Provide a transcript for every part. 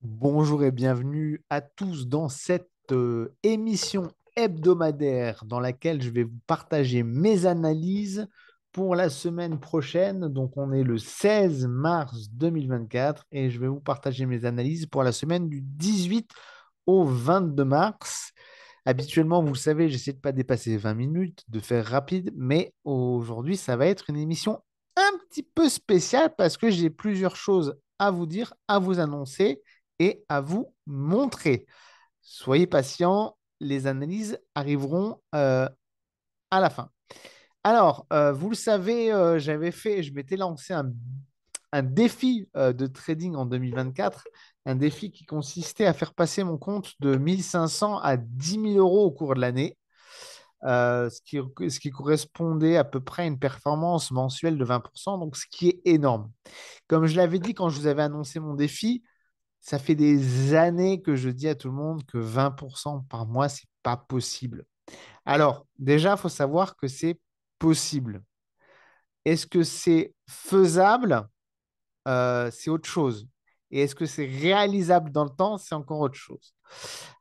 Bonjour et bienvenue à tous dans cette émission hebdomadaire dans laquelle je vais vous partager mes analyses pour la semaine prochaine. Donc, on est le 16 mars 2024 et je vais vous partager mes analyses pour la semaine du 18 au 22 mars. Habituellement, vous le savez, j'essaie de ne pas dépasser 20 minutes, de faire rapide, mais aujourd'hui, ça va être une émission un petit peu spéciale parce que j'ai plusieurs choses à vous dire, à vous annoncer et à vous montrer. Soyez patients, les analyses arriveront à la fin. Alors, vous le savez, je m'étais lancé un défi de trading en 2024, un défi qui consistait à faire passer mon compte de 1500 à 10 000 euros au cours de l'année, ce qui correspondait à peu près à une performance mensuelle de 20%, donc ce qui est énorme. Comme je l'avais dit quand je vous avais annoncé mon défi, ça fait des années que je dis à tout le monde que 20% par mois, c'est pas possible. Alors, déjà, il faut savoir que c'est possible. Est-ce que c'est faisable? C'est autre chose. Et est-ce que c'est réalisable dans le temps? C'est encore autre chose.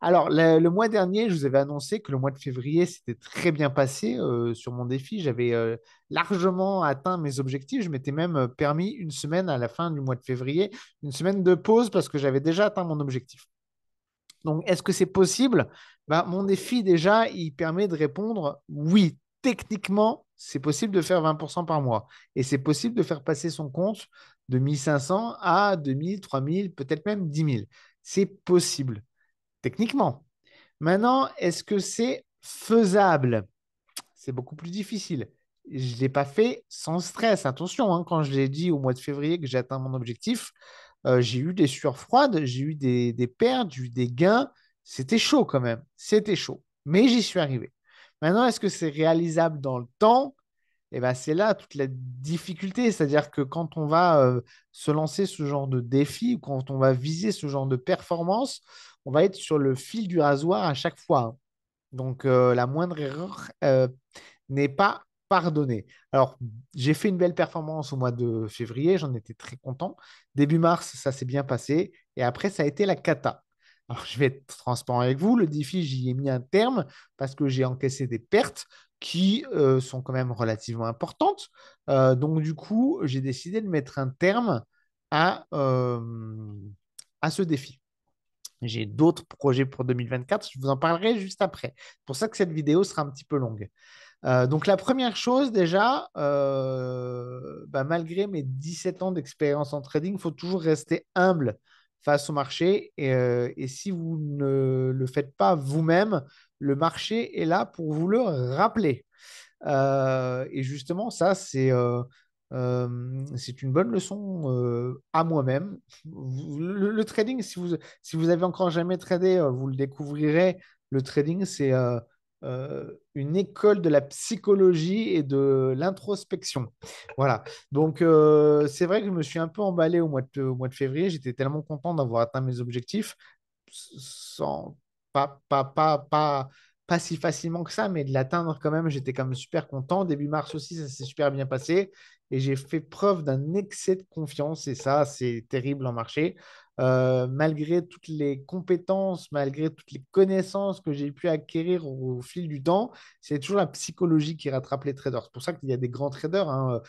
Alors, le mois dernier, je vous avais annoncé que le mois de février s'était très bien passé sur mon défi. J'avais largement atteint mes objectifs. Je m'étais même permis une semaine à la fin du mois de février, une semaine de pause parce que j'avais déjà atteint mon objectif. Donc, est-ce que c'est possible? Ben, mon défi, déjà, il permet de répondre oui, techniquement, c'est possible de faire 20% par mois. Et c'est possible de faire passer son compte de 1500 à 2000, 3000, peut-être même 10 000. C'est possible, techniquement. Maintenant, est-ce que c'est faisable? C'est beaucoup plus difficile. Je ne l'ai pas fait sans stress. Attention, hein, quand je l'ai dit au mois de février que j'ai atteint mon objectif, j'ai eu des sueurs froides, j'ai eu des pertes, j'ai eu des gains. C'était chaud quand même. C'était chaud. Mais j'y suis arrivé. Maintenant, est-ce que c'est réalisable dans le temps? Eh ben, c'est là toute la difficulté. C'est-à-dire que quand on va se lancer ce genre de défi ou quand on va viser ce genre de performance, on va être sur le fil du rasoir à chaque fois, hein. Donc, la moindre erreur n'est pas pardonnée. Alors, j'ai fait une belle performance au mois de février, j'en étais très content. Début mars, ça s'est bien passé. Et après, ça a été la cata. Alors, je vais être transparent avec vous. Le défi, j'y ai mis un terme parce que j'ai encaissé des pertes qui sont quand même relativement importantes. Donc, du coup, j'ai décidé de mettre un terme à, euh, à ce défi. J'ai d'autres projets pour 2024, je vous en parlerai juste après. C'est pour ça que cette vidéo sera un petit peu longue. Donc la première chose déjà, bah, malgré mes 17 ans d'expérience en trading, il faut toujours rester humble face au marché. Et si vous ne le faites pas vous-même, le marché est là pour vous le rappeler. Et justement, ça, c'est une bonne leçon à moi-même. Le trading, si vous avez encore jamais tradé, vous le découvrirez. Le trading, c'est une école de la psychologie et de l'introspection. Voilà. Donc, c'est vrai que je me suis un peu emballé au mois de février. J'étais tellement content d'avoir atteint mes objectifs sans, pas si facilement que ça, mais de l'atteindre quand même, j'étais quand même super content. Début mars aussi, ça s'est super bien passé et j'ai fait preuve d'un excès de confiance et ça, c'est terrible en marché. Malgré toutes les compétences, malgré toutes les connaissances que j'ai pu acquérir au fil du temps, c'est toujours la psychologie qui rattrape les traders. C'est pour ça qu'il y a des grands traders, hein,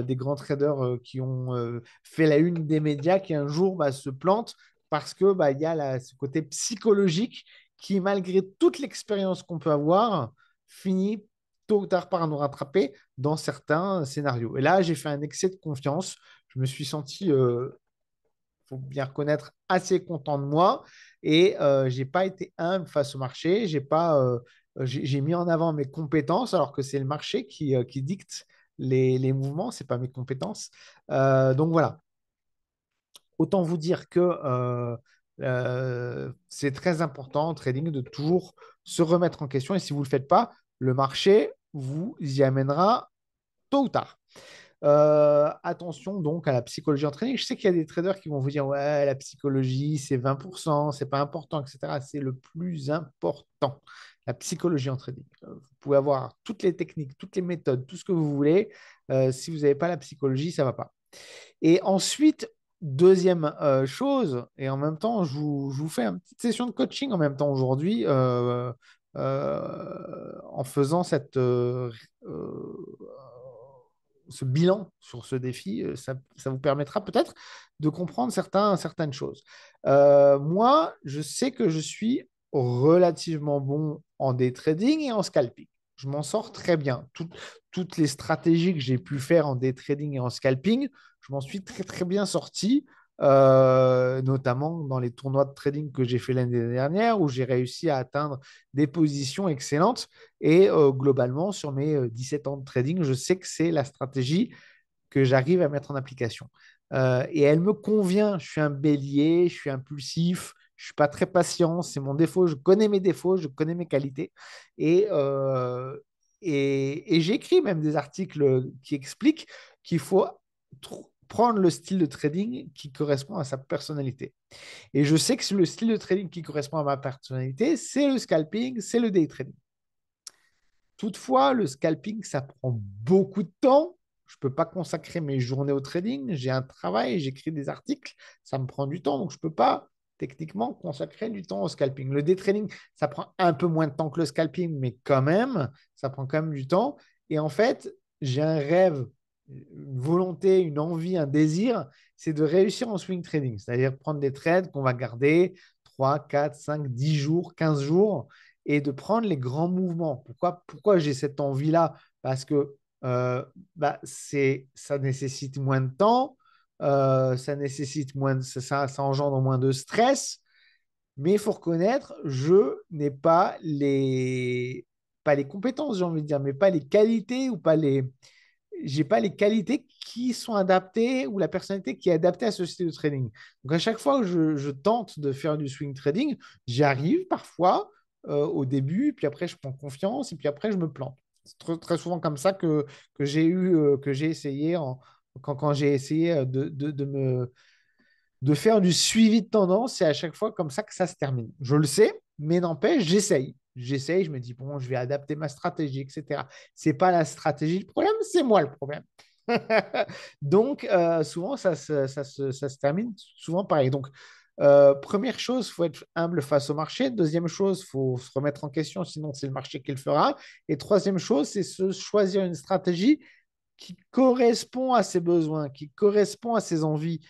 des grands traders qui ont fait la une des médias qui un jour bah, se plantent parce que bah, il y a ce côté psychologique qui, malgré toute l'expérience qu'on peut avoir, finit tôt ou tard par nous rattraper dans certains scénarios. Et là, j'ai fait un excès de confiance. Je me suis senti, faut bien reconnaître, assez content de moi et j'ai pas été humble face au marché. J'ai mis en avant mes compétences alors que c'est le marché qui dicte les mouvements, c'est pas mes compétences. Donc voilà. Autant vous dire que c'est très important en trading de toujours se remettre en question. Et si vous ne le faites pas, le marché vous y amènera tôt ou tard. Attention donc à la psychologie en trading. Je sais qu'il y a des traders qui vont vous dire ouais, la psychologie, c'est 20%, c'est pas important, etc. C'est le plus important, la psychologie en trading. Vous pouvez avoir toutes les techniques, toutes les méthodes, tout ce que vous voulez. Si vous n'avez pas la psychologie, ça ne va pas. Et ensuite, Deuxième chose, et en même temps, je vous fais une petite session de coaching en même temps aujourd'hui en faisant ce bilan sur ce défi. Ça vous permettra peut-être de comprendre certaines choses. Moi, je sais que je suis relativement bon en day trading et en scalping. Je m'en sors très bien. Toutes les stratégies que j'ai pu faire en day trading et en scalping, je m'en suis très très bien sorti, notamment dans les tournois de trading que j'ai fait l'année dernière où j'ai réussi à atteindre des positions excellentes. Et globalement, sur mes 17 ans de trading, je sais que c'est la stratégie que j'arrive à mettre en application. Et elle me convient. Je suis un bélier, je suis impulsif, je ne suis pas très patient. C'est mon défaut. Je connais mes défauts, je connais mes qualités. Et, euh, et j'écris même des articles qui expliquent qu'il faut prendre le style de trading qui correspond à sa personnalité. Et je sais que le style de trading qui correspond à ma personnalité, c'est le scalping, c'est le day trading. Toutefois, le scalping, ça prend beaucoup de temps. Je ne peux pas consacrer mes journées au trading. J'ai un travail, j'écris des articles, ça me prend du temps. Donc, je ne peux pas techniquement consacrer du temps au scalping. Le day trading, ça prend un peu moins de temps que le scalping, mais quand même, ça prend quand même du temps. Et en fait, j'ai un rêve, une volonté, une envie, un désir, c'est de réussir en swing trading, c'est-à-dire prendre des trades qu'on va garder 3, 4, 5, 10 jours, 15 jours et de prendre les grands mouvements. Pourquoi j'ai cette envie-là? Parce que ça nécessite moins de temps, ça nécessite ça engendre moins de stress, mais il faut reconnaître, je n'ai pas les compétences, j'ai envie de dire, mais pas les qualités ou pas les, j'ai pas les qualités qui sont adaptées ou la personnalité qui est adaptée à ce style de trading. Donc, à chaque fois que je tente de faire du swing trading, j'y arrive parfois au début, puis après, je prends confiance et puis après, je me plante. C'est très souvent comme ça que j'ai essayé quand j'ai essayé de faire du suivi de tendance. C'est à chaque fois comme ça que ça se termine. Je le sais, mais n'empêche, j'essaye. J'essaye, je me dis, bon, je vais adapter ma stratégie, etc. C'est pas la stratégie le problème, c'est moi le problème. Donc, souvent, ça se termine souvent pareil. Donc, première chose, il faut être humble face au marché. Deuxième chose, il faut se remettre en question, sinon c'est le marché qui le fera. Et troisième chose, c'est se choisir une stratégie qui correspond à ses besoins, qui correspond à ses envies,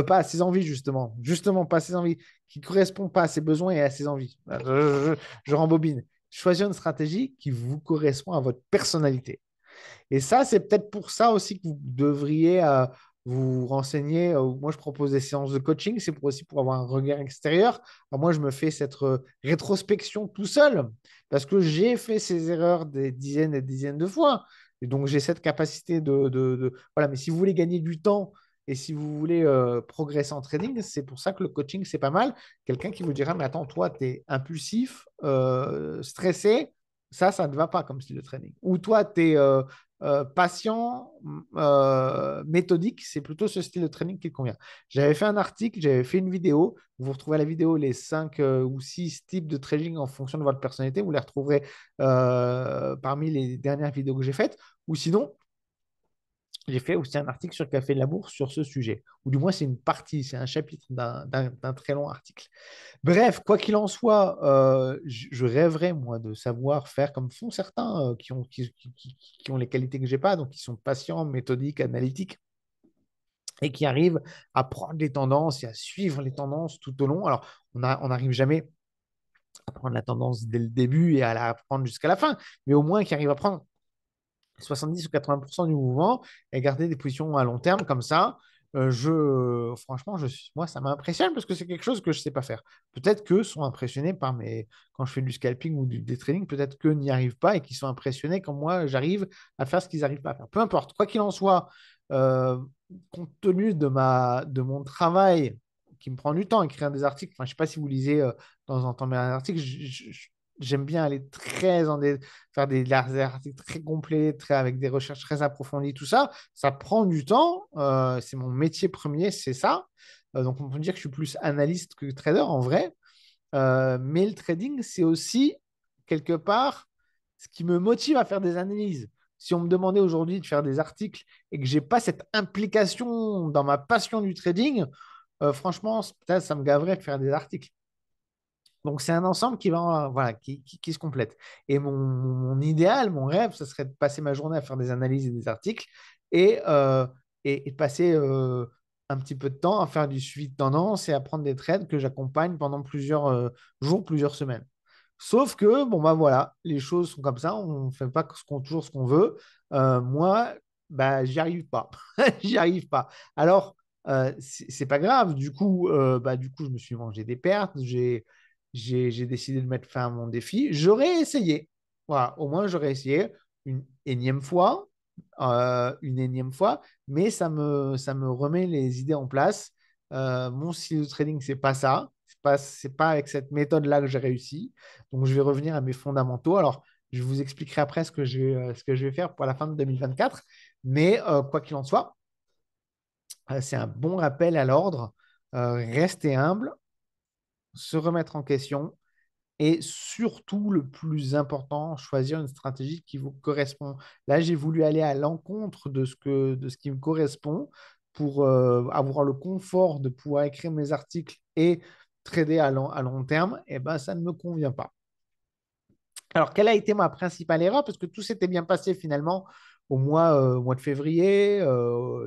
pas à ses envies justement pas à ses envies, qui correspond pas à ses besoins et à ses envies. Je rembobine. Choisir une stratégie qui vous correspond à votre personnalité. Et ça, c'est peut-être pour ça aussi que vous devriez vous renseigner. Moi, je propose des séances de coaching, c'est aussi pour avoir un regard extérieur. Alors, moi, je me fais cette rétrospection tout seul parce que j'ai fait ces erreurs des dizaines et des dizaines de fois. Et donc, j'ai cette capacité Voilà, mais si vous voulez gagner du temps et si vous voulez progresser en trading, c'est pour ça que le coaching, c'est pas mal. Quelqu'un qui vous dira, mais attends, toi, tu es impulsif, stressé, ça ne va pas comme style de trading. Ou toi, tu es patient, méthodique, c'est plutôt ce style de training qui convient. J'avais fait un article, j'avais fait une vidéo. Vous retrouvez la vidéo, les 5 ou 6 types de trading en fonction de votre personnalité. Vous les retrouverez parmi les dernières vidéos que j'ai faites. Ou sinon, j'ai fait aussi un article sur Café de la Bourse sur ce sujet. Ou du moins, c'est une partie, c'est un chapitre d'un très long article. Bref, quoi qu'il en soit, je rêverais, moi, de savoir faire comme font certains qui ont les qualités que j'ai pas, donc qui sont patients, méthodiques, analytiques, et qui arrivent à prendre les tendances et à suivre les tendances tout au long. Alors, on n'arrive jamais à prendre la tendance dès le début et à la prendre jusqu'à la fin, mais au moins qui arrivent à prendre 70 ou 80% du mouvement et garder des positions à long terme comme ça. Franchement, moi, ça m'impressionne parce que c'est quelque chose que je ne sais pas faire. Peut-être qu'eux sont impressionnés par mes. Quand je fais du scalping ou des trading, peut-être qu'eux n'y arrivent pas et qu'ils sont impressionnés quand moi, j'arrive à faire ce qu'ils n'arrivent pas à faire. Peu importe, quoi qu'il en soit, euh, compte tenu de mon travail qui me prend du temps, écrire des articles, enfin, je ne sais pas si vous lisez de temps en temps mes articles, j'aime bien aller très faire des articles très complets, avec des recherches très approfondies, tout ça. Ça prend du temps. C'est mon métier premier, c'est ça. Donc, on peut dire que je suis plus analyste que trader en vrai. Mais le trading, c'est aussi quelque part ce qui me motive à faire des analyses. Si on me demandait aujourd'hui de faire des articles et que j'ai pas cette implication dans ma passion du trading, franchement, peut-être ça me gaverait de faire des articles. Donc, c'est un ensemble qui va, voilà, qui se complète. Et mon idéal, mon rêve, ce serait de passer ma journée à faire des analyses et des articles et, euh, et de passer un petit peu de temps à faire du suivi de tendance et à prendre des trades que j'accompagne pendant plusieurs jours, plusieurs semaines. Sauf que, bon, bah voilà, les choses sont comme ça, on ne fait pas toujours ce qu'on veut. Moi, bah, j'y arrive pas. J'y arrive pas. Alors, c'est pas grave. Du coup, je me suis mangé des pertes. J'ai décidé de mettre fin à mon défi. J'aurais essayé. Voilà, au moins, j'aurais essayé une énième fois, une énième fois, mais ça me remet les idées en place. Mon style de trading, c'est pas ça. C'est pas avec cette méthode-là que j'ai réussi. Donc, je vais revenir à mes fondamentaux. Alors, je vous expliquerai après ce que je vais faire pour la fin de 2024. Mais quoi qu'il en soit, c'est un bon rappel à l'ordre. Rester humble, se remettre en question et surtout, le plus important, choisir une stratégie qui vous correspond. Là, j'ai voulu aller à l'encontre de ce qui me correspond pour avoir le confort de pouvoir écrire mes articles et trader à long terme. Et ben, ça ne me convient pas. Alors, quelle a été ma principale erreur? Parce que tout s'était bien passé finalement au mois de février,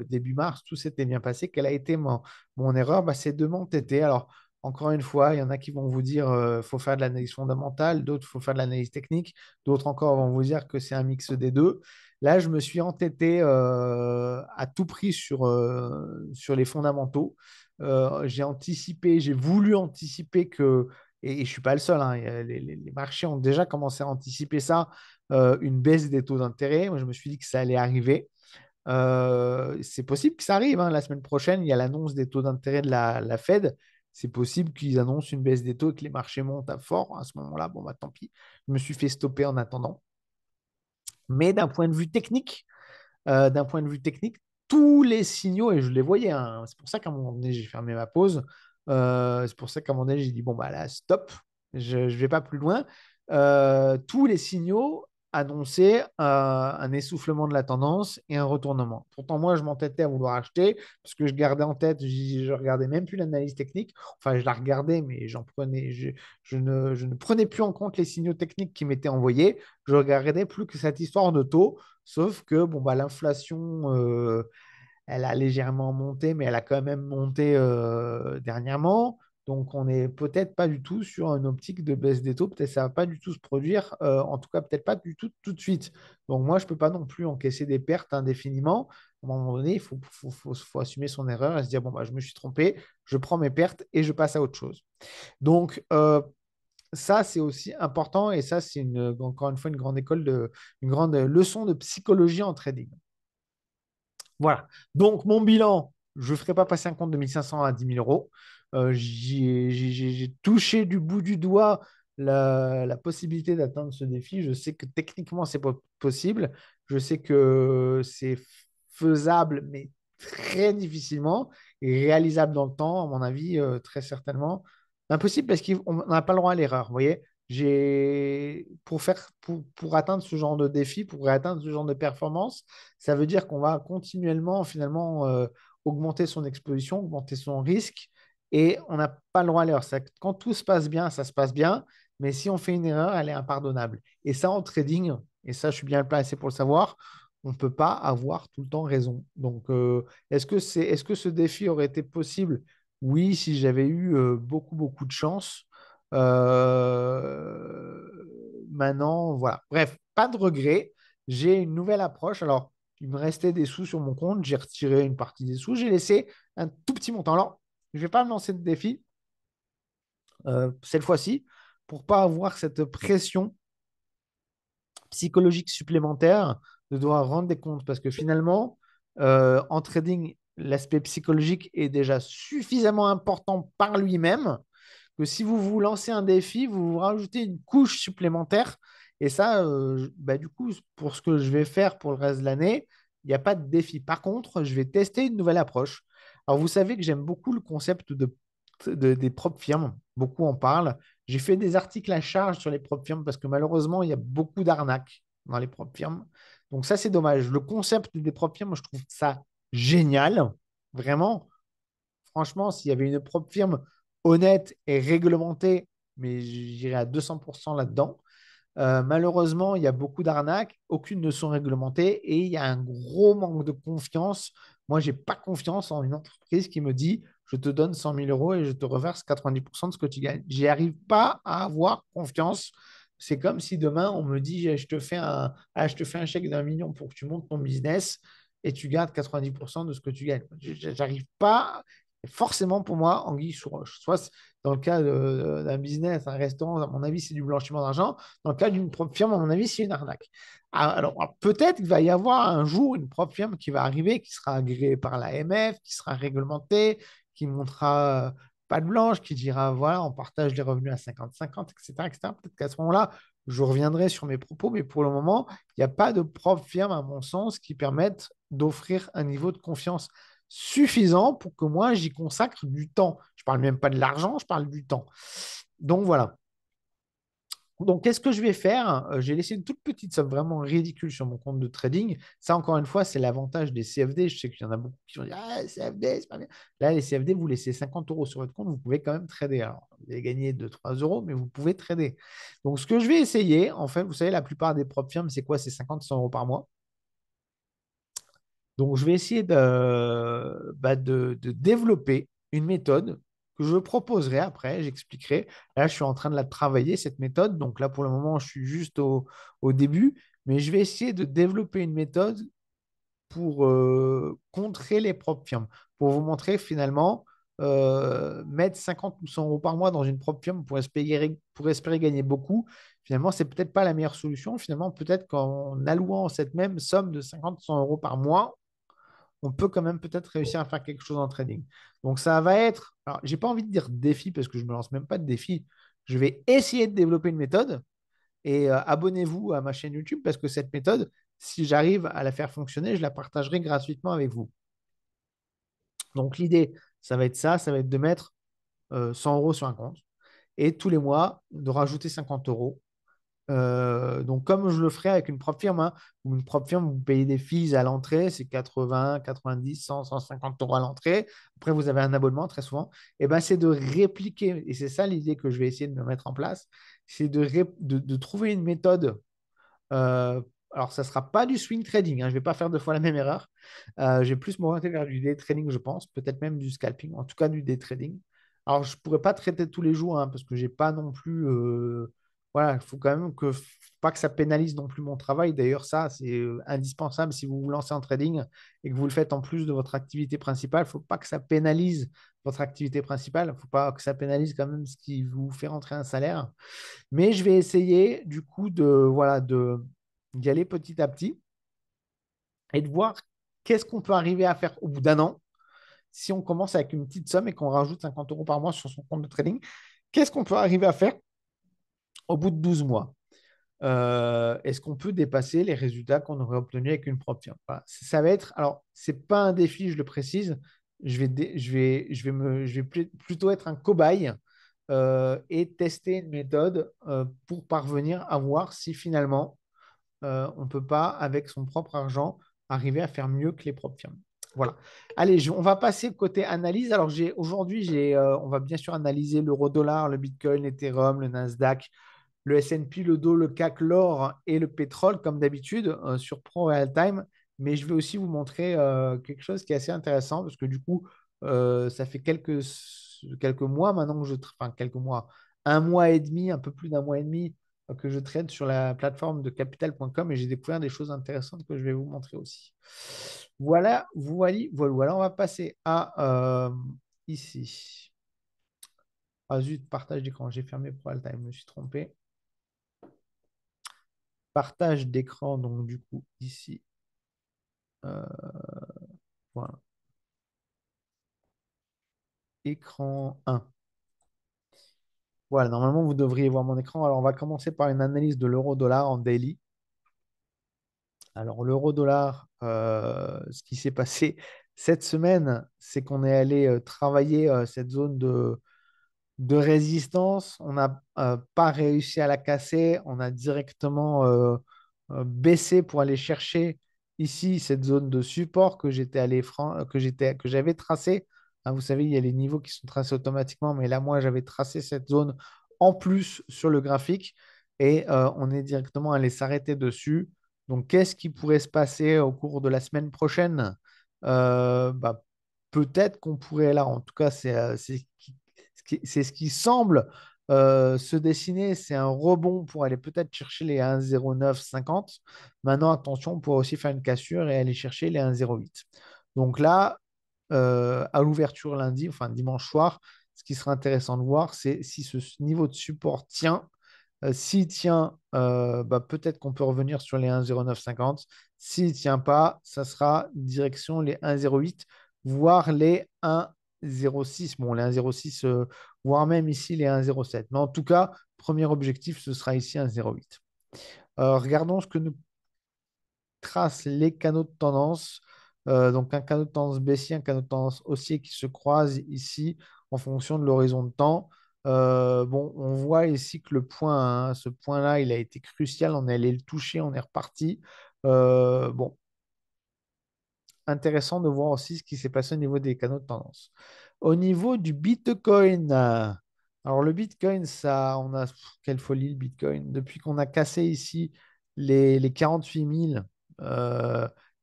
début mars, tout s'était bien passé. Quelle a été mon erreur? Bah, c'est de m'entêter. Alors, encore une fois, il y en a qui vont vous dire faut faire de l'analyse fondamentale, d'autres, il faut faire de l'analyse technique, d'autres encore vont vous dire que c'est un mix des deux. Là, je me suis entêté à tout prix sur les fondamentaux. J'ai anticipé, j'ai voulu anticiper que et je ne suis pas le seul, hein. Les marchés ont déjà commencé à anticiper ça, une baisse des taux d'intérêt. Moi, je me suis dit que ça allait arriver. C'est possible que ça arrive, hein. La semaine prochaine, il y a l'annonce des taux d'intérêt de la Fed. C'est possible qu'ils annoncent une baisse des taux et que les marchés montent à fort. À ce moment-là, bon, bah, tant pis. Je me suis fait stopper en attendant. Mais d'un point de vue technique, tous les signaux, et je les voyais, hein, c'est pour ça qu'à un moment donné, j'ai fermé ma pause. C'est pour ça qu'à un moment donné, j'ai dit, bon, bah là, stop, je ne vais pas plus loin. Tous les signaux annonçaient un essoufflement de la tendance et un retournement. Pourtant, moi, je m'entêtais à vouloir acheter parce que je gardais en tête, je regardais même plus l'analyse technique. Enfin, je la regardais, mais je ne prenais plus en compte les signaux techniques qui m'étaient envoyés. Je regardais plus que cette histoire de taux. Sauf que bon, bah, l'inflation, elle a légèrement monté, mais elle a quand même monté dernièrement. Donc, on n'est peut-être pas du tout sur une optique de baisse des taux. Peut-être que ça ne va pas du tout se produire. En tout cas, peut-être pas du tout de suite. Donc, moi, je ne peux pas non plus encaisser des pertes indéfiniment. À un moment donné, il faut assumer son erreur et se dire, bon, bah, je me suis trompé, je prends mes pertes et je passe à autre chose. Donc, ça, c'est aussi important et ça, c'est encore une fois une grande leçon de psychologie en trading. Voilà. Donc, mon bilan, je ne ferai pas passer un compte de 1500 à 10 000 euros. J'ai touché du bout du doigt la possibilité d'atteindre ce défi. Je sais que techniquement, c'est pas possible. Je sais que c'est faisable, mais très difficilement et réalisable dans le temps, à mon avis, très certainement. Impossible parce qu'on n'a pas le droit à l'erreur. Vous voyez, pour atteindre ce genre de défi, pour atteindre ce genre de performance, ça veut dire qu'on va continuellement, finalement, augmenter son exposition, augmenter son risque, et on n'a pas le droit à l'erreur. Quand tout se passe bien, ça se passe bien, mais si on fait une erreur, elle est impardonnable. Et ça, en trading, et ça, je suis bien placé pour le savoir, on ne peut pas avoir tout le temps raison. Donc, est-ce que ce défi aurait été possible? Oui, si j'avais eu beaucoup de chance. Maintenant, voilà. Bref, pas de regret. J'ai une nouvelle approche. Alors, il me restait des sous sur mon compte. J'ai retiré une partie des sous. J'ai laissé un tout petit montant. Alors, je ne vais pas me lancer de défi cette fois-ci pour pas avoir cette pression psychologique supplémentaire de devoir rendre des comptes. Parce que finalement, en trading, l'aspect psychologique est déjà suffisamment important par lui-même que si vous vous lancez un défi, vous vous rajoutez une couche supplémentaire. Et ça, bah, du coup, pour ce que je vais faire pour le reste de l'année, il n'y a pas de défi. Par contre, je vais tester une nouvelle approche. Alors, vous savez que j'aime beaucoup le concept des propres firmes. Beaucoup en parlent. J'ai fait des articles à charge sur les propres firmes parce que malheureusement, il y a beaucoup d'arnaques dans les propres firmes. Donc ça, c'est dommage. Le concept des propres firmes, je trouve ça génial. Vraiment, franchement, s'il y avait une propre firme honnête et réglementée, mais j'irais à 200% là-dedans. Malheureusement, il y a beaucoup d'arnaques, aucune ne sont réglementées et il y a un gros manque de confiance. Moi, je n'ai pas confiance en une entreprise qui me dit je te donne 100 000 euros et je te reverse 90% de ce que tu gagnes. J'y arrive pas à avoir confiance. C'est comme si demain, on me dit je te fais un chèque d'1 million pour que tu montes ton business et tu gardes 90% de ce que tu gagnes. J'arrive pas. Forcément, pour moi, anguille sous roche. Soit dans le cas d'un business, un restaurant, à mon avis, c'est du blanchiment d'argent. Dans le cas d'une propre firme, à mon avis, c'est une arnaque. Alors, peut-être qu'il va y avoir un jour une propre firme qui va arriver, qui sera agréée par l'AMF, qui sera réglementée, qui montrera pas de blanche, qui dira, voilà, on partage les revenus à 50-50, etc., etc. Peut-être qu'à ce moment-là, je reviendrai sur mes propos, mais pour le moment, il n'y a pas de propre firme, à mon sens, qui permette d'offrir un niveau de confiance suffisant pour que moi, j'y consacre du temps. Je ne parle même pas de l'argent, je parle du temps. Donc voilà. Donc, qu'est-ce que je vais faire? J'ai laissé une toute petite somme vraiment ridicule sur mon compte de trading. Ça, encore une fois, c'est l'avantage des CFD. Je sais qu'il y en a beaucoup qui vont dire ah, CFD, c'est pas bien. Là, les CFD, vous laissez 50 euros sur votre compte, vous pouvez quand même trader. Alors, vous allez gagner 2-3 euros, mais vous pouvez trader. Donc, ce que je vais essayer, en fait, vous savez, la plupart des propres firmes, c'est quoi? C'est 50-100 euros par mois. Donc, je vais essayer de développer une méthode que je proposerai après, j'expliquerai. Là, je suis en train de la travailler, cette méthode. Donc là, pour le moment, je suis juste au début, mais je vais essayer de développer une méthode pour contrer les propres firmes, pour vous montrer finalement, mettre 50 ou 100 euros par mois dans une propre firme pour espérer gagner beaucoup. Finalement, c'est peut-être pas la meilleure solution. Finalement, peut-être qu'en allouant cette même somme de 50-100 euros par mois, on peut quand même peut-être réussir à faire quelque chose en trading. Donc ça va être, alors j'ai pas envie de dire défi parce que je me lance même pas de défi. Je vais essayer de développer une méthode et abonnez-vous à ma chaîne YouTube parce que cette méthode, si j'arrive à la faire fonctionner, je la partagerai gratuitement avec vous. Donc l'idée, ça va être ça va être de mettre 100 euros sur un compte et tous les mois de rajouter 50 euros. Donc, comme je le ferais avec une propre firme, hein, ou une propre firme, vous payez des fees à l'entrée, c'est 80, 90, 100, 150 euros à l'entrée. Après, vous avez un abonnement très souvent. Et ben, c'est de répliquer, et c'est ça l'idée que je vais essayer de me mettre en place, c'est de trouver une méthode. euh, alors, ça ne sera pas du swing trading, hein, je ne vais pas faire deux fois la même erreur. Je vais plus m'orienter vers du day trading, je pense, peut-être même du scalping, en tout cas du day trading. Alors, je ne pourrais pas traiter tous les jours hein, parce que je n'ai pas non plus. Voilà, il faut quand même pas que ça pénalise non plus mon travail. D'ailleurs, ça, c'est indispensable si vous vous lancez en trading et que vous le faites en plus de votre activité principale. Il ne faut pas que ça pénalise votre activité principale. Il ne faut pas que ça pénalise quand même ce qui vous fait rentrer un salaire. Mais je vais essayer du coup voilà, d'y aller petit à petit et de voir qu'est-ce qu'on peut arriver à faire au bout d'un an si on commence avec une petite somme et qu'on rajoute 50 euros par mois sur son compte de trading. Qu'est-ce qu'on peut arriver à faire au bout de 12 mois? Est-ce qu'on peut dépasser les résultats qu'on aurait obtenus avec une propre firme? Voilà. Ça va être, alors, ce n'est pas un défi, je le précise. Je vais plutôt être un cobaye et tester une méthode pour parvenir à voir si finalement on ne peut pas, avec son propre argent, arriver à faire mieux que les propres firmes. Voilà. Allez, on va passer côté analyse. Alors, aujourd'hui, on va bien sûr analyser l'euro-dollar, le Bitcoin, l'Ethereum, le Nasdaq, le S&P, le Dow, le CAC, l'or et le pétrole, comme d'habitude, sur Pro Real Time. Mais je vais aussi vous montrer quelque chose qui est assez intéressant parce que du coup, ça fait quelques mois maintenant que enfin quelques mois, un mois et demi, un peu plus d'un mois et demi que je trade sur la plateforme de capital.com et j'ai découvert des choses intéressantes que je vais vous montrer aussi. Voilà, voilà, on va passer à ici. Ah zut, partage d'écran, j'ai fermé Pro Real Time, je me suis trompé. Partage d'écran, donc du coup, ici. Euh, voilà. Écran 1. Voilà, normalement, vous devriez voir mon écran. Alors, on va commencer par une analyse de l'euro-dollar en daily. Alors, l'euro-dollar, ce qui s'est passé cette semaine, c'est qu'on est allé travailler cette zone de résistance. On n'a pas réussi à la casser. On a directement baissé pour aller chercher ici cette zone de support que j'avais tracée Hein, vous savez, il y a les niveaux qui sont tracés automatiquement, mais là, moi, j'avais tracé cette zone en plus sur le graphique et on est directement allé s'arrêter dessus. Donc, qu'est-ce qui pourrait se passer au cours de la semaine prochaine? Bah, peut-être qu'on pourrait là, en tout cas, c'est ce qui semble se dessiner. C'est un rebond pour aller peut-être chercher les 1,0950. Maintenant, attention, on pourrait aussi faire une cassure et aller chercher les 1,08. Donc là, à l'ouverture lundi, enfin dimanche soir, ce qui sera intéressant de voir, c'est si ce niveau de support tient. S'il tient, bah, peut-être qu'on peut revenir sur les 1,0950. S'il ne tient pas, ça sera direction les 1,08, voire les 1,06. Bon, les 1,06, voire même ici les 1,07. Mais en tout cas, premier objectif, ce sera ici 1,08. Regardons ce que nous trace les canaux de tendance. Donc un canal de tendance baissier, un canal de tendance haussier qui se croisent ici en fonction de l'horizon de temps. Bon, on voit ici que le point, hein, ce point-là, il a été crucial. On est allé le toucher, on est reparti. Bon, intéressant de voir aussi ce qui s'est passé au niveau des canaux de tendance. Au niveau du Bitcoin, alors le Bitcoin, ça, on a, quelle folie le Bitcoin. Depuis qu'on a cassé ici les 48 000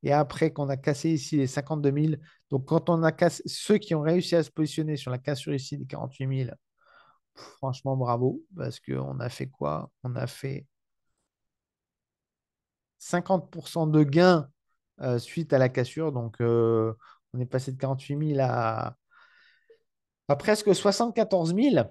et après qu'on a cassé ici les 52 000, donc quand on a cassé, ceux qui ont réussi à se positionner sur la cassure ici des 48 000, franchement bravo, parce qu'on a fait quoi? On a fait 50% de gains suite à la cassure. Donc, on est passé de 48 000 à presque 74 000.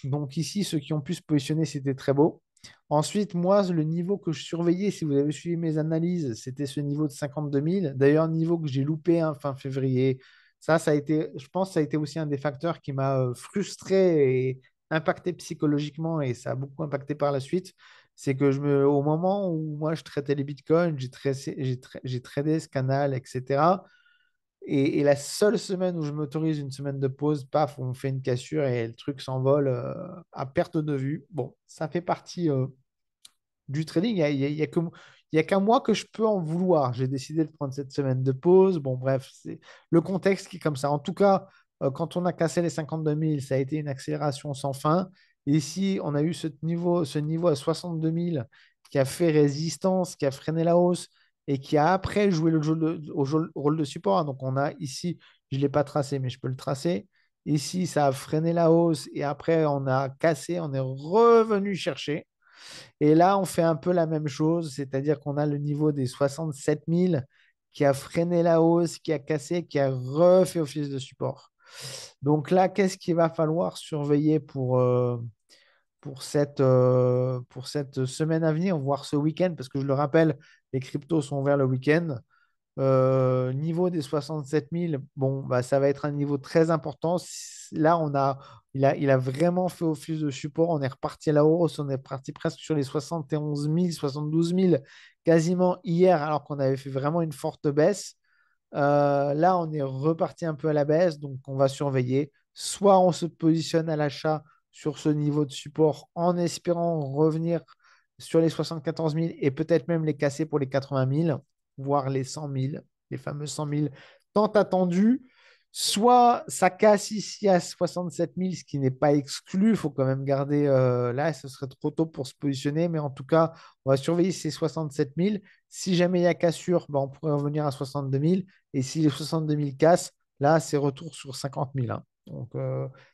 Donc, ici, ceux qui ont pu se positionner, c'était très beau. Ensuite, moi, le niveau que je surveillais, si vous avez suivi mes analyses, c'était ce niveau de 52 000. D'ailleurs, niveau que j'ai loupé hein, fin février. Ça a été, je pense que ça a été aussi un des facteurs qui m'a frustré et impacté psychologiquement et ça a beaucoup impacté par la suite. C'est que au moment où moi je traitais les bitcoins, j'ai tradé ce canal, etc. Et la seule semaine où je m'autorise une semaine de pause, paf, on fait une cassure et le truc s'envole à perte de vue. Bon, ça fait partie du trading. Il y a qu'à moi que je peux en vouloir. J'ai décidé de prendre cette semaine de pause. Bon, bref, c'est le contexte qui est comme ça. En tout cas, quand on a cassé les 52 000, ça a été une accélération sans fin. Et ici, on a eu ce niveau à 62 000 qui a fait résistance, qui a freiné la hausse et qui a après joué au rôle de support. Hein. Donc, on a ici, je ne l'ai pas tracé, mais je peux le tracer. Ici, ça a freiné la hausse et après, on a cassé, on est revenu chercher. Et là, on fait un peu la même chose, c'est-à-dire qu'on a le niveau des 67 000 qui a freiné la hausse, qui a cassé, qui a refait office de support. Donc là, qu'est-ce qu'il va falloir surveiller pour cette semaine à venir, voire ce week-end, parce que je le rappelle, les cryptos sont ouverts le week-end. Niveau des 67 000, bon, bah, ça va être un niveau très important. Là, il a vraiment fait office de support. On est reparti à la hausse. On est parti presque sur les 71 000, 72 000 quasiment hier, alors qu'on avait fait vraiment une forte baisse. Là, on est reparti un peu à la baisse, donc on va surveiller. Soit on se positionne à l'achat sur ce niveau de support en espérant revenir sur les 74 000 et peut-être même les casser pour les 80 000, voire les 100 000, les fameux 100 000 tant attendus. Soit ça casse ici à 67 000, ce qui n'est pas exclu. Il faut quand même garder là, ce serait trop tôt pour se positionner. Mais en tout cas, on va surveiller ces 67 000. Si jamais il y a cassure, ben, on pourrait revenir à 62 000. Et si les 62 000 cassent, là, c'est retour sur 50 000. Hein. Donc,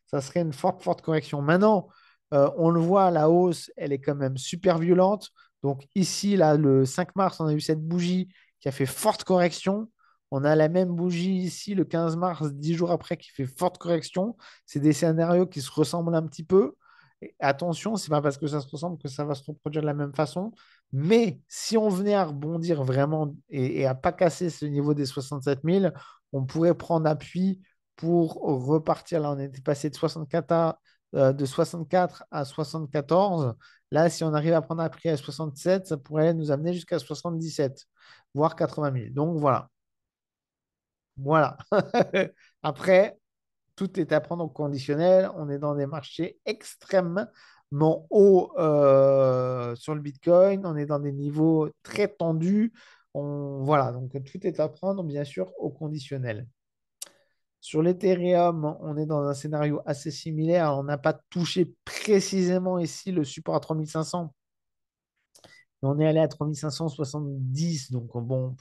ça serait une forte, forte correction. Maintenant, on le voit, la hausse, elle est quand même super violente. Donc, ici, là, le 5 mars, on a eu cette bougie qui a fait forte correction. On a la même bougie ici, le 15 mars, 10 jours après, qui fait forte correction. C'est des scénarios qui se ressemblent un petit peu. Et attention, c'est pas parce que ça se ressemble que ça va se reproduire de la même façon. Mais si on venait à rebondir vraiment et à pas casser ce niveau des 67 000, on pourrait prendre appui pour repartir. Là, on était passé de 64 à 74. Là, si on arrive à prendre appui à 67, ça pourrait nous amener jusqu'à 77, voire 80 000. Donc voilà. Voilà. Après, tout est à prendre au conditionnel. On est dans des marchés extrêmement hauts sur le Bitcoin. On est dans des niveaux très tendus. Voilà, donc tout est à prendre, bien sûr, au conditionnel. Sur l'Ethereum, on est dans un scénario assez similaire. On n'a pas touché précisément ici le support à 3500. On est allé à 3570. Donc, bon,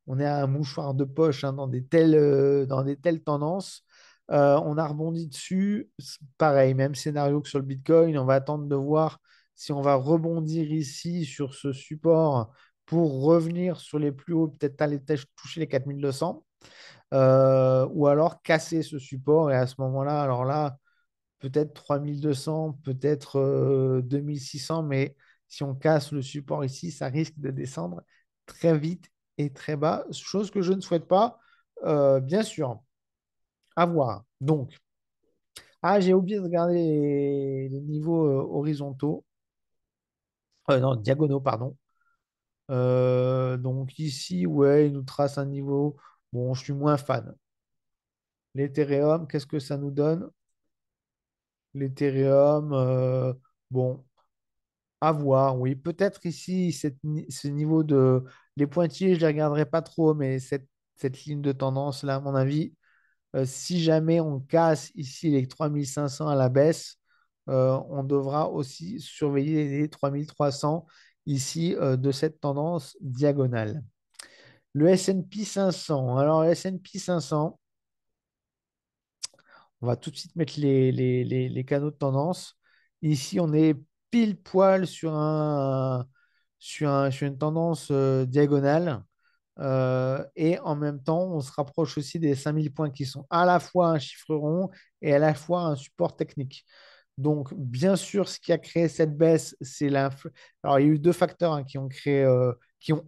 on est à un mouchoir de poche hein, dans des telles tendances. On a rebondi dessus. Pareil, même scénario que sur le Bitcoin. On va attendre de voir si on va rebondir ici sur ce support pour revenir sur les plus hauts, peut-être aller toucher les 4200, ou alors casser ce support. Et à ce moment-là, alors là, peut-être 3200, peut-être 2600, mais si on casse le support ici, ça risque de descendre très vite et très bas, chose que je ne souhaite pas, bien sûr, à voir. Donc, j'ai oublié de regarder les niveaux horizontaux, non, diagonaux, pardon. Donc ici, ouais, il nous trace un niveau. Bon, je suis moins fan. L'Ethereum, qu'est-ce que ça nous donne? L'Ethereum, bon, à voir, oui. Peut-être ici, ce niveau de... Les pointillés, je ne les regarderai pas trop, mais cette ligne de tendance-là, à mon avis, si jamais on casse ici les 3500 à la baisse, on devra aussi surveiller les 3300 ici de cette tendance diagonale. Le S&P 500. Alors, le S&P 500, on va tout de suite mettre les canaux de tendance. Ici, on est pile poil sur une tendance diagonale. Et en même temps, on se rapproche aussi des 5000 points qui sont à la fois un chiffre rond et à la fois un support technique. Donc, bien sûr, ce qui a créé cette baisse, c'est l'inflation. Alors, il y a eu deux facteurs hein, qui ont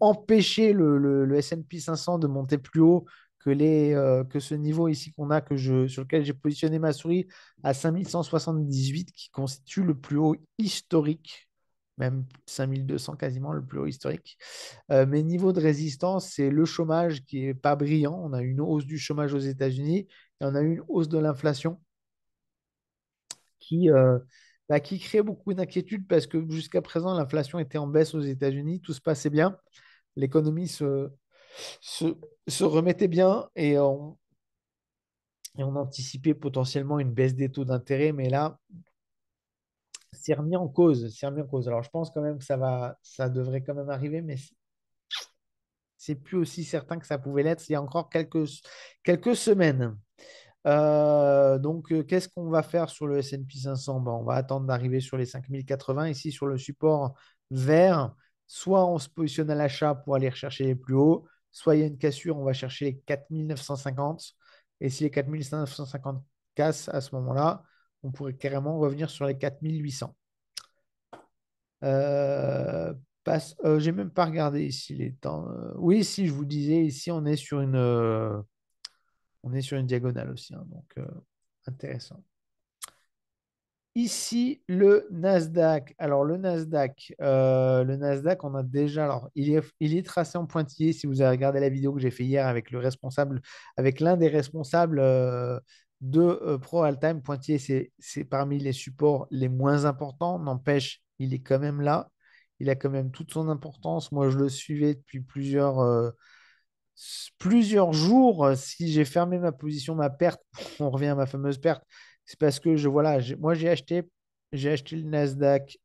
empêché le S&P 500 de monter plus haut que ce niveau ici qu'on a, sur lequel j'ai positionné ma souris à 5178, qui constitue le plus haut historique, même 5200 quasiment le plus haut historique. Mes niveaux de résistance, c'est le chômage qui n'est pas brillant. On a une hausse du chômage aux États-Unis et on a eu une hausse de l'inflation qui, euh, qui crée beaucoup d'inquiétudes parce que jusqu'à présent, l'inflation était en baisse aux États-Unis, tout se passait bien, l'économie se, se remettait bien et on anticipait potentiellement une baisse des taux d'intérêt, mais là, c'est remis en cause. C'est remis en cause. Alors, je pense quand même que ça devrait quand même arriver, mais c'est plus aussi certain que ça pouvait l'être il y a encore quelques semaines. Donc, qu'est-ce qu'on va faire sur le S&P 500? Ben, on va attendre d'arriver sur les 5080 ici sur le support vert. Soit on se positionne à l'achat pour aller rechercher les plus hauts, soit il y a une cassure, on va chercher les 4950. Et si les 4950 cassent à ce moment-là, on pourrait carrément revenir sur les 4800. Euh, j'ai même pas regardé ici les temps. Oui, si je vous disais, ici on est sur une diagonale aussi, hein, donc intéressant. Ici, le Nasdaq. Alors, le Nasdaq, on a déjà. Alors, il est tracé en pointillé. Si vous avez regardé la vidéo que j'ai fait hier avec le responsable, avec l'un des responsables de Pro Altime, pointillé, c'est parmi les supports les moins importants. N'empêche, il est quand même là. Il a quand même toute son importance. Moi, je le suivais depuis plusieurs jours. Si j'ai fermé ma position, ma perte, on revient à ma fameuse perte, c'est parce que voilà, moi j'ai acheté le Nasdaq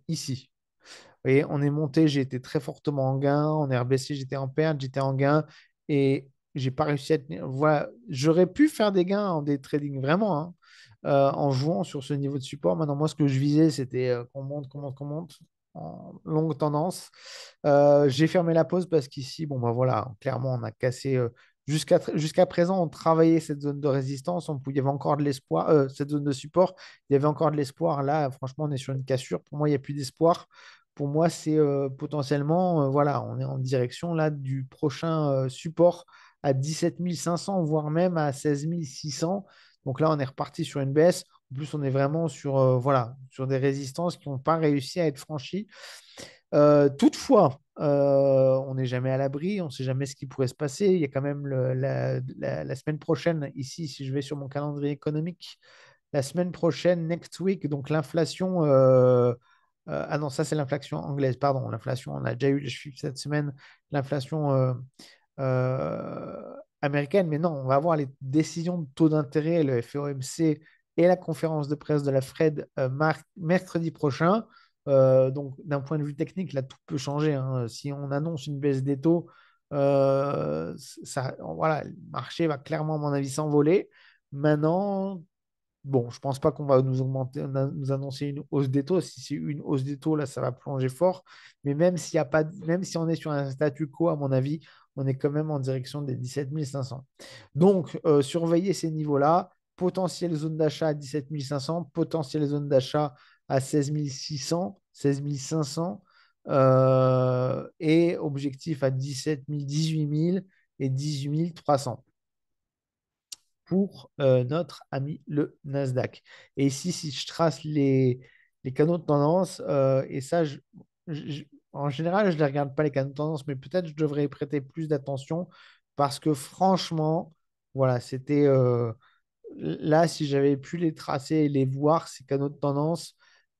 ici. Vous voyez, on est monté, j'ai été très fortement en gain, on est rebaissé, j'étais en perte, j'étais en gain et j'ai pas réussi à tenir. Voilà, j'aurais pu faire des gains en day trading vraiment, hein, en jouant sur ce niveau de support. Maintenant, moi, ce que je visais, c'était qu'on monte en longue tendance. J'ai fermé la pause parce qu'ici, bon, bah voilà, clairement, on a cassé. Jusqu'à présent, on travaillait cette zone de résistance, il y avait encore de l'espoir, cette zone de support, il y avait encore de l'espoir. Là, franchement, on est sur une cassure. Pour moi, il n'y a plus d'espoir. Pour moi, c'est potentiellement, voilà, on est en direction là du prochain support à 17 500, voire même à 16 600. Donc là, on est reparti sur une baisse. En plus, on est vraiment sur, voilà, sur des résistances qui n'ont pas réussi à être franchies. Toutefois, on n'est jamais à l'abri, on ne sait jamais ce qui pourrait se passer. Il y a quand même la semaine prochaine, ici, si je vais sur mon calendrier économique, la semaine prochaine, next week, donc l'inflation. Ah non, ça c'est l'inflation anglaise, pardon. L'inflation, on a déjà eu les chiffres cette semaine. L'inflation américaine, mais non, on va avoir les décisions de taux d'intérêt, le FOMC et la conférence de presse de la Fed mercredi prochain. Donc, d'un point de vue technique, là, tout peut changer, hein. Si on annonce une baisse des taux, voilà, le marché va clairement, à mon avis, s'envoler. Maintenant, bon, je pense pas qu'on va nous annoncer une hausse des taux. Si c'est une hausse des taux, là, ça va plonger fort. Mais même s'il y a pas, même si on est sur un statu quo, à mon avis, on est quand même en direction des 17 500. Donc, surveiller ces niveaux-là. Potentielle zone d'achat à 17 500, potentielle zone d'achat à 16 600, 16 500, et objectif à 17 000, 18 000 et 18 300 pour notre ami le Nasdaq. Et ici, si je trace les canaux de tendance, et ça, je- en général, je ne les regarde pas les canaux de tendance, mais peut-être je devrais y prêter plus d'attention parce que franchement, voilà, c'était là, si j'avais pu les tracer et les voir, ces canaux de tendance,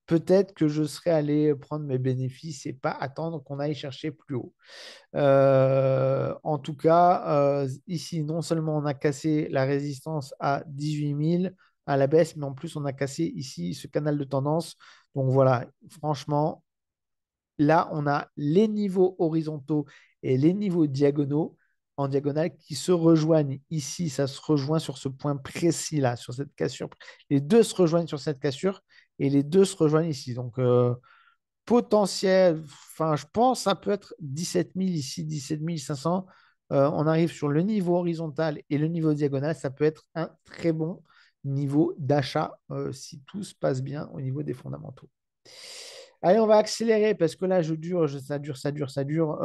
peut-être que je serais allé prendre mes bénéfices et pas attendre qu'on aille chercher plus haut. En tout cas, ici, non seulement on a cassé la résistance à 18 000 à la baisse, mais en plus, on a cassé ici ce canal de tendance. Donc voilà, franchement, là, on a les niveaux horizontaux et les niveaux diagonaux en diagonale qui se rejoignent. Ici, ça se rejoint sur ce point précis-là, sur cette cassure. Les deux se rejoignent sur cette cassure et les deux se rejoignent ici. Donc, potentiel, enfin, je pense que ça peut être 17 000 ici, 17 500. On arrive sur le niveau horizontal et le niveau diagonal. Ça peut être un très bon niveau d'achat si tout se passe bien au niveau des fondamentaux. Allez, on va accélérer parce que là, ça dure, ça dure, ça dure.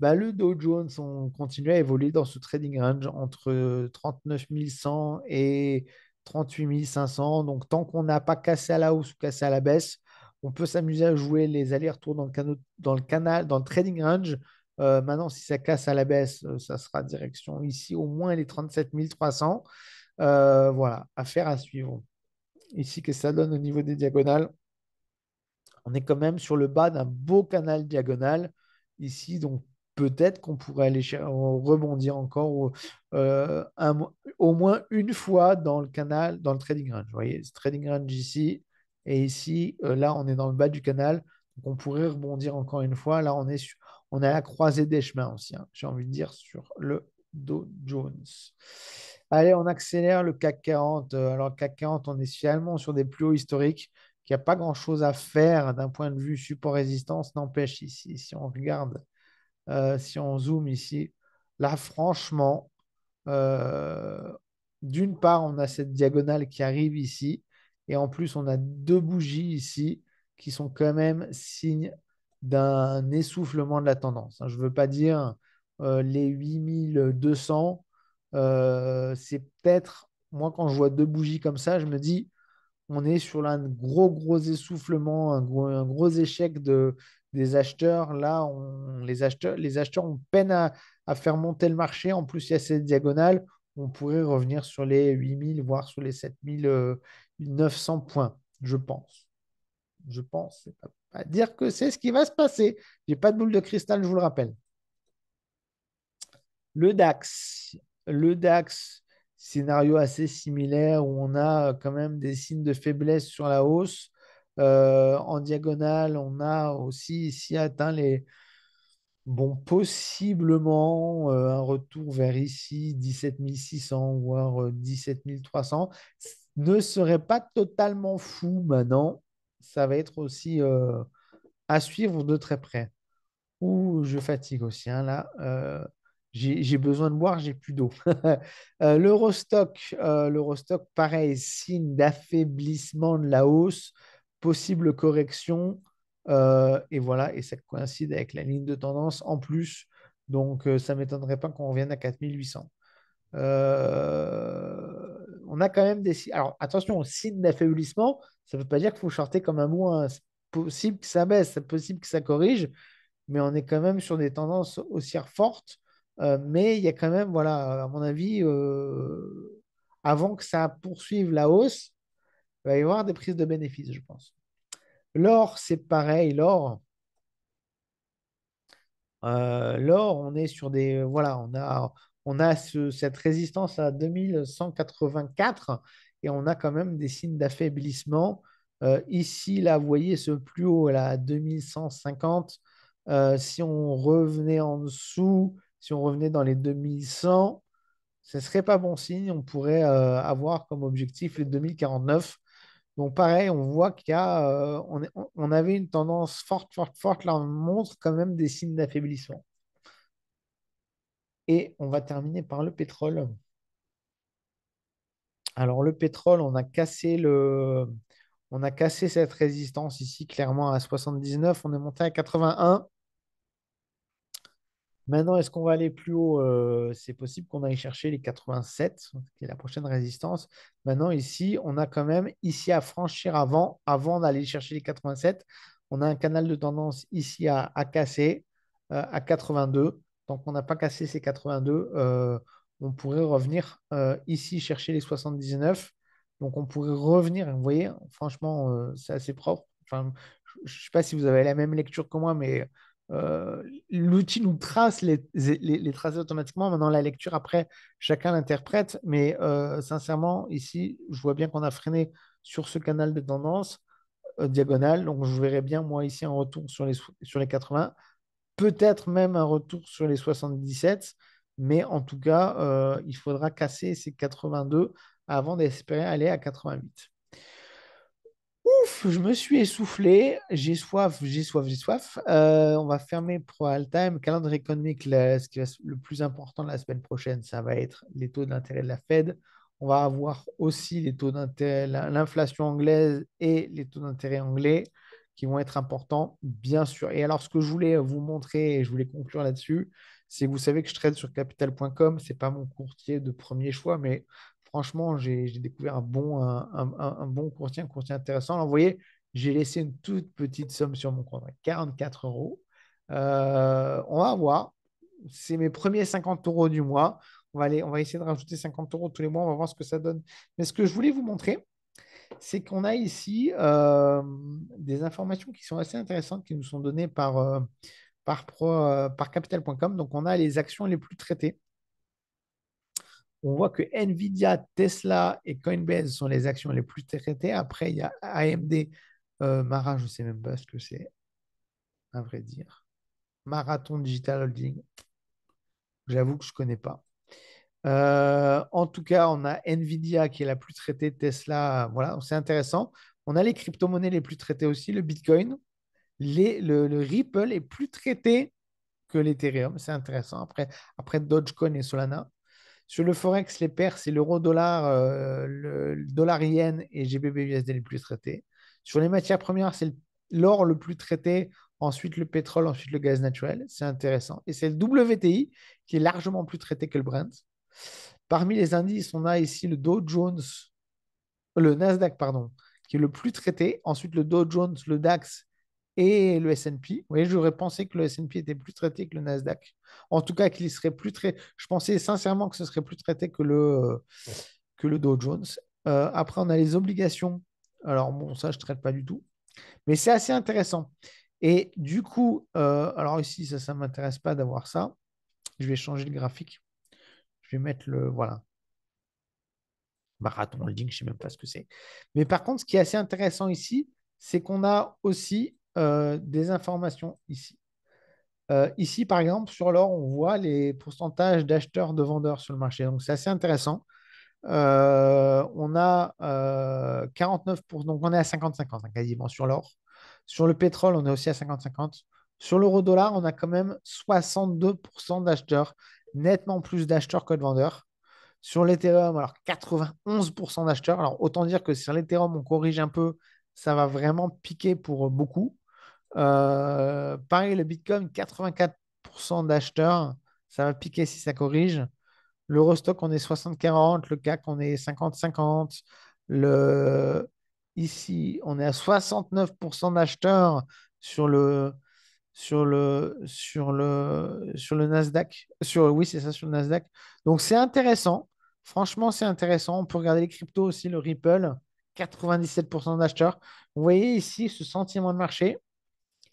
Bah, le Dow Jones, on continue à évoluer dans ce trading range entre 39 100 et 38 500. Donc, tant qu'on n'a pas cassé à la hausse ou cassé à la baisse, on peut s'amuser à jouer les allers-retours dans le trading range. Maintenant, si ça casse à la baisse, ça sera direction ici au moins les 37 300. Voilà, affaire à suivre. Ici, qu'est-ce que ça donne au niveau des diagonales? On est quand même sur le bas d'un beau canal diagonal ici, donc peut-être qu'on pourrait aller rebondir encore au moins une fois dans le canal, dans le trading range. Vous voyez, ce trading range ici et ici, là, on est dans le bas du canal, donc on pourrait rebondir encore une fois. Là, on est à la croisée des chemins aussi, hein, j'ai envie de dire, sur le Dow Jones. Allez, on accélère le CAC 40. Alors, le CAC 40, on est finalement sur des plus hauts historiques qu'il n'y a pas grand-chose à faire d'un point de vue support-résistance. N'empêche, ici, si on regarde, si on zoome ici, là, franchement, euh, d'une part, on a cette diagonale qui arrive ici, et en plus, on a deux bougies ici qui sont quand même signes d'un essoufflement de la tendance, hein. Je ne veux pas dire les 8200, c'est peut-être, moi, quand je vois deux bougies comme ça, je me dis, on est sur un gros, gros essoufflement, un gros échec des acheteurs. Là, les acheteurs ont peine à faire monter le marché. En plus, il y a cette diagonale. On pourrait revenir sur les 8000, voire sur les 7900 points, je pense. Je pense. C'est pas dire que c'est ce qui va se passer. J'ai pas de boule de cristal, je vous le rappelle. Le DAX. Le DAX, scénario assez similaire où on a quand même des signes de faiblesse sur la hausse. En diagonale, on a aussi ici atteint bon, possiblement un retour vers ici, 17 600, voire 17 300. Ne serait pas totalement fou maintenant. Ça va être aussi à suivre de très près. Ouh, je fatigue aussi, hein, là. J'ai besoin de boire, j'ai plus d'eau. L'Eurostock, pareil, signe d'affaiblissement de la hausse, possible correction. Et voilà, et ça coïncide avec la ligne de tendance en plus. Donc, ça ne m'étonnerait pas qu'on revienne à 4800. On a quand même des signes. Alors, attention, signe d'affaiblissement, ça ne veut pas dire qu'il faut shorter comme un mou, hein. C'est possible que ça baisse, c'est possible que ça corrige, mais on est quand même sur des tendances haussières fortes. Mais il y a quand même, voilà, à mon avis, avant que ça poursuive la hausse, il va y avoir des prises de bénéfices, je pense. L'or, c'est pareil. L'or, on est sur des. Voilà, On a cette résistance à 2184 et on a quand même des signes d'affaiblissement. Ici, là, vous voyez ce plus haut, là, à 2150. Si on revenait en dessous, si on revenait dans les 2100, ce ne serait pas bon signe. On pourrait avoir comme objectif les 2049. Donc, pareil, on voit qu'il y a, on avait une tendance forte, forte, forte. Là, on montre quand même des signes d'affaiblissement. Et on va terminer par le pétrole. Alors, le pétrole, on a cassé cette résistance ici, clairement à 79. On est monté à 81. Maintenant, est-ce qu'on va aller plus haut? C'est possible qu'on aille chercher les 87, qui est la prochaine résistance. Maintenant, ici, on a quand même ici à franchir avant d'aller chercher les 87. On a un canal de tendance ici à casser à 82. Tant qu'on n'a pas cassé ces 82, on pourrait revenir ici chercher les 79. Donc, on pourrait revenir. Vous voyez, franchement, c'est assez propre. Enfin, je ne sais pas si vous avez la même lecture que moi, mais l'outil nous trace les tracer automatiquement. Maintenant, la lecture, après, chacun l'interprète. Mais sincèrement, ici, je vois bien qu'on a freiné sur ce canal de tendance diagonale. Donc, je verrais bien, moi, ici, un retour sur les 80. Peut-être même un retour sur les 77. Mais en tout cas, il faudra casser ces 82 avant d'espérer aller à 88. Ouf, je me suis essoufflé, j'ai soif, j'ai soif, j'ai soif. On va fermer pour all time. Calendrier économique, ce qui va le plus important la semaine prochaine, ça va être les taux d'intérêt de la Fed. On va avoir aussi les taux d'intérêt, l'inflation anglaise et les taux d'intérêt anglais qui vont être importants, bien sûr. Et alors, ce que je voulais vous montrer, et je voulais conclure là-dessus, c'est que vous savez que je trade sur capital.com. Ce n'est pas mon courtier de premier choix, mais franchement, j'ai découvert un bon courtier, un courtier intéressant. Alors, vous voyez, j'ai laissé une toute petite somme sur mon compte, 44 euros. On va voir. C'est mes premiers 50 euros du mois. On va essayer de rajouter 50 euros tous les mois. On va voir ce que ça donne. Mais ce que je voulais vous montrer, c'est qu'on a ici des informations qui sont assez intéressantes qui nous sont données par capital.com. Donc, on a les actions les plus traitées. On voit que Nvidia, Tesla et Coinbase sont les actions les plus traitées. Après, il y a AMD, Mara, je ne sais même pas ce que c'est, à vrai dire. Marathon Digital Holding, j'avoue que je ne connais pas. En tout cas, on a Nvidia qui est la plus traitée, Tesla, voilà, c'est intéressant. On a les crypto-monnaies les plus traitées aussi, le Bitcoin. Le Ripple est plus traité que l'Ethereum, c'est intéressant. Après Dogecoin et Solana. Sur le Forex, les paires, c'est l'euro-dollar, le dollar-yen et GBP-USD les plus traités. Sur les matières premières, c'est l'or le plus traité, ensuite le pétrole, ensuite le gaz naturel. C'est intéressant. Et c'est le WTI qui est largement plus traité que le Brent. Parmi les indices, on a ici le Dow Jones, le Nasdaq, pardon, qui est le plus traité. Ensuite, le Dow Jones, le DAX et le S&P. Vous voyez, j'aurais pensé que le S&P était plus traité que le Nasdaq. En tout cas, qu'il serait plus traité. Je pensais sincèrement que ce serait plus traité que le Dow Jones. Après, on a les obligations. Alors, bon, ça, je ne traite pas du tout. Mais c'est assez intéressant. Et du coup, alors ici, ça ne m'intéresse pas d'avoir ça. Je vais changer le graphique. Je vais mettre le. Voilà. Marathon Holding, je ne sais même pas ce que c'est. Mais par contre, ce qui est assez intéressant ici, c'est qu'on a aussi des informations ici. Ici, par exemple, sur l'or, on voit les pourcentages d'acheteurs, de vendeurs sur le marché. Donc, c'est assez intéressant. On a 49%, donc on est à 50-50 hein, quasiment sur l'or. Sur le pétrole, on est aussi à 50-50. Sur l'euro-dollar, on a quand même 62% d'acheteurs, nettement plus d'acheteurs que de vendeurs. Sur l'Ethereum, alors 91% d'acheteurs. Alors autant dire que sur l'Ethereum, on corrige un peu, ça va vraiment piquer pour beaucoup. Pareil, le Bitcoin, 84% d'acheteurs, ça va piquer si ça corrige. L'Eurostock, on est 60-40, le CAC, on est 50-50. Le... Ici, on est à 69% d'acheteurs sur sur le Nasdaq. Oui, c'est ça, sur le Nasdaq. Donc, c'est intéressant. Franchement, c'est intéressant. On peut regarder les cryptos aussi, le Ripple, 97% d'acheteurs. Vous voyez ici ce sentiment de marché.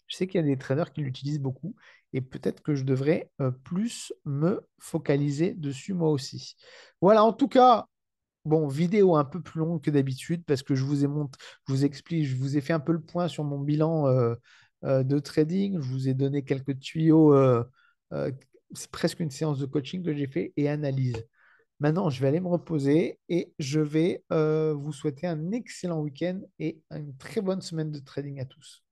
Je sais qu'il y a des traders qui l'utilisent beaucoup et peut-être que je devrais plus me focaliser dessus moi aussi. Voilà, en tout cas, bon, vidéo un peu plus longue que d'habitude parce que je vous explique, je vous ai fait un peu le point sur mon bilan de trading. Je vous ai donné quelques tuyaux. Euh, c'est presque une séance de coaching que j'ai fait et analyse. Maintenant, je vais aller me reposer et je vais vous souhaiter un excellent week-end et une très bonne semaine de trading à tous.